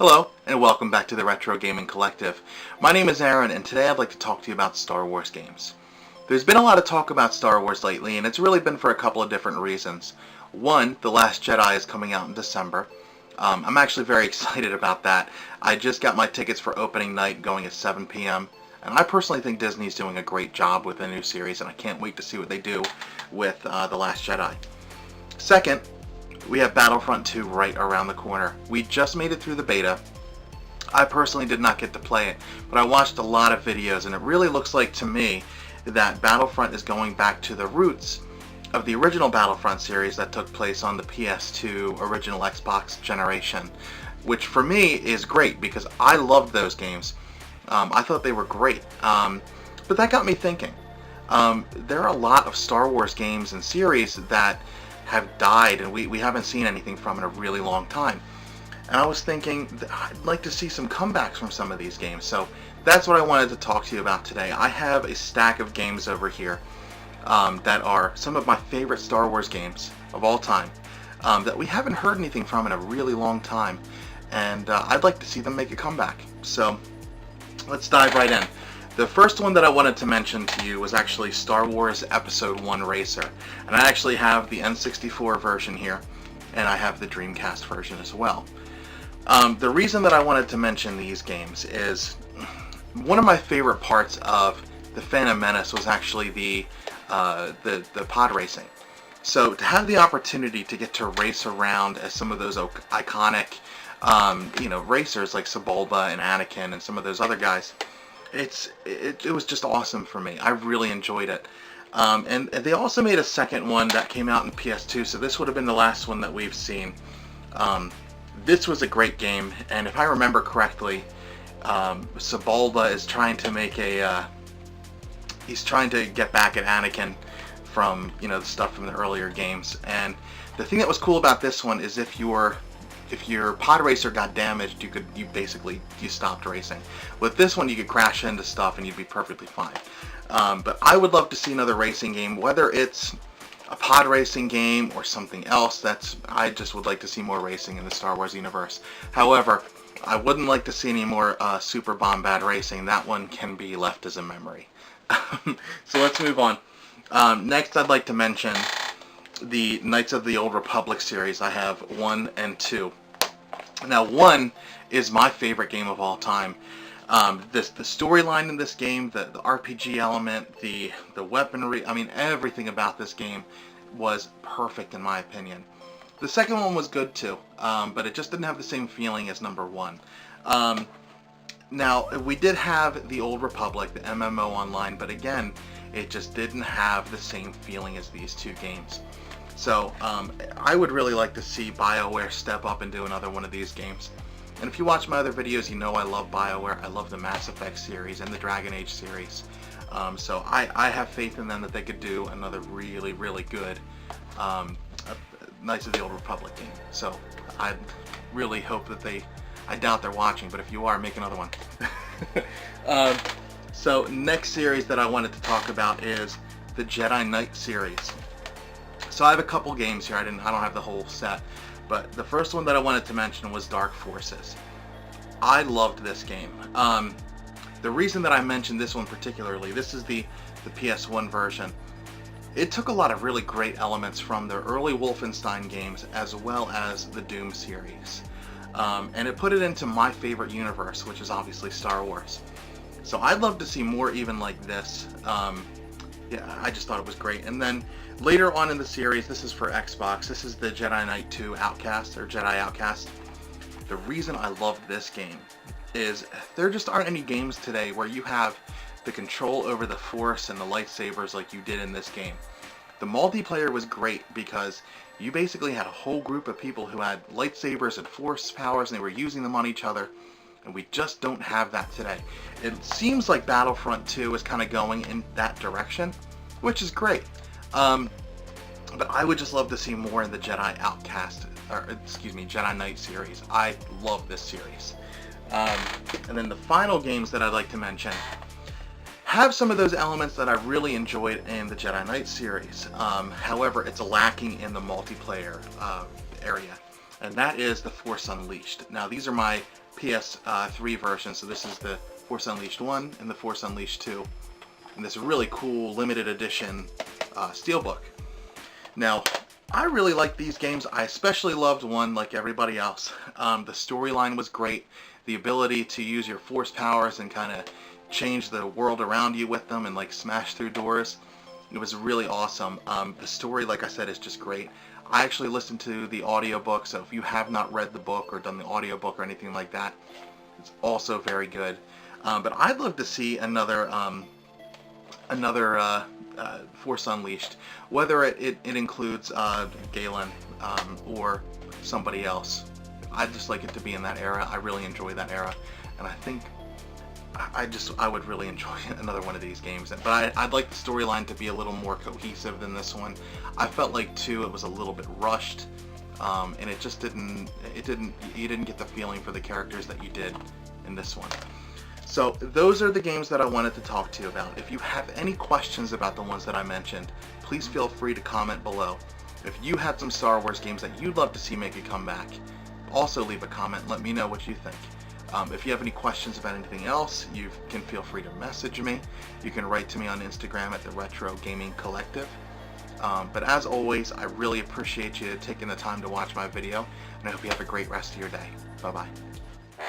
Hello, and welcome back to the Retro Gaming Collective. My name is Aaron, and today I'd like to talk to you about Star Wars games. There's been a lot of talk about Star Wars lately, and it's really been for a couple of different reasons. One, The Last Jedi is coming out in December. I'm actually very excited about that. I just got my tickets for opening night going at 7 p.m., and I personally think Disney's doing a great job with the new series, and I can't wait to see what they do with The Last Jedi. Second, we have Battlefront 2 right around the corner. We just made it through the beta. I personally did not get to play it, but I watched a lot of videos, and it really looks like to me that Battlefront is going back to the roots of the original Battlefront series that took place on the PS2 original Xbox generation, which for me is great because I loved those games. I thought they were great, but that got me thinking. There are a lot of Star Wars games and series that have died, and we haven't seen anything from in a really long time. And I was thinking that I'd like to see some comebacks from some of these games, so that's what I wanted to talk to you about today. I have a stack of games over here that are some of my favorite Star Wars games of all time that we haven't heard anything from in a really long time, and I'd like to see them make a comeback. So let's dive right in. The first one that I wanted to mention to you was actually Star Wars Episode 1 Racer. And I actually have the N64 version here, and I have the Dreamcast version as well. The reason that I wanted to mention these games is one of my favorite parts of the Phantom Menace was actually the pod racing. So to have the opportunity to get to race around as some of those iconic racers like Sebulba and Anakin and some of those other guys, it was just awesome for me. I really enjoyed it. And they also made a second one that came out in PS2, so this would have been the last one that we've seen. This was a great game, and if I remember correctly, Sebulba is trying to make he's trying to get back at Anakin from, the stuff from the earlier games. And the thing that was cool about this one is if your pod racer got damaged, you stopped racing. With this one, you could crash into stuff and you'd be perfectly fine. But I would love to see another racing game, whether it's a pod racing game or something else. I just would like to see more racing in the Star Wars universe. However, I wouldn't like to see any more Super Bombad racing. That one can be left as a memory. So let's move on. Next, I'd like to mention the Knights of the Old Republic series. I have 1 and 2. Now, 1 is my favorite game of all time. The storyline in this game, the RPG element, the weaponry, everything about this game was perfect in my opinion. The second one was good too, but it just didn't have the same feeling as number 1. Now, we did have the Old Republic, the MMO online, but again, it just didn't have the same feeling as these two games. So, I would really like to see BioWare step up and do another one of these games. And if you watch my other videos, you know I love BioWare. I love the Mass Effect series and the Dragon Age series. So I have faith in them that they could do another really, really good Knights of the Old Republic game. So I really hope that I doubt they're watching, but if you are, make another one. So next series that I wanted to talk about is the Jedi Knight series. So I have a couple games here. I don't have the whole set, but the first one that I wanted to mention was Dark Forces. I loved this game. The reason that I mentioned this one particularly, this is the PS1 version. It took a lot of really great elements from the early Wolfenstein games as well as the Doom series. And it put it into my favorite universe, which is obviously Star Wars. So I'd love to see more even like this. Yeah, I just thought it was great. And then later on in the series, this is for Xbox, this is the Jedi Knight 2 Outcast, or Jedi Outcast. The reason I loved this game is there just aren't any games today where you have the control over the Force and the lightsabers like you did in this game. The multiplayer was great because you basically had a whole group of people who had lightsabers and Force powers and they were using them on each other. And we just don't have that today. It seems like Battlefront 2 is kind of going in that direction, which is great. But I would just love to see more in the Jedi Jedi Knight series. I love this series. And then the final games that I'd like to mention have some of those elements that I really enjoyed in the Jedi Knight series. However, it's lacking in the multiplayer area, and that is the Force Unleashed. Now, these are my PS3 version. So this is the Force Unleashed 1 and the Force Unleashed 2. And this really cool limited edition steelbook. Now, I really like these games. I especially loved 1 like everybody else. The storyline was great. The ability to use your force powers and kind of change the world around you with them and like smash through doors. It was really awesome. The story, like I said, is just great. I actually listened to the audiobook, so if you have not read the book or done the audiobook or anything like that, it's also very good. But I'd love to see another Force Unleashed, whether it includes Galen or somebody else. I'd just like it to be in that era. I really enjoy that era, and I think I would really enjoy another one of these games. But I'd like the storyline to be a little more cohesive than this one. I felt like 2, it was a little bit rushed, and it just didn't. You didn't get the feeling for the characters that you did in this one. So those are the games that I wanted to talk to you about. If you have any questions about the ones that I mentioned, please feel free to comment below. If you had some Star Wars games that you'd love to see make a comeback, also leave a comment. Let me know what you think. If you have any questions about anything else, you can feel free to message me. You can write to me on Instagram at the Retro Gaming Collective. But as always, I really appreciate you taking the time to watch my video, and I hope you have a great rest of your day. Bye-bye.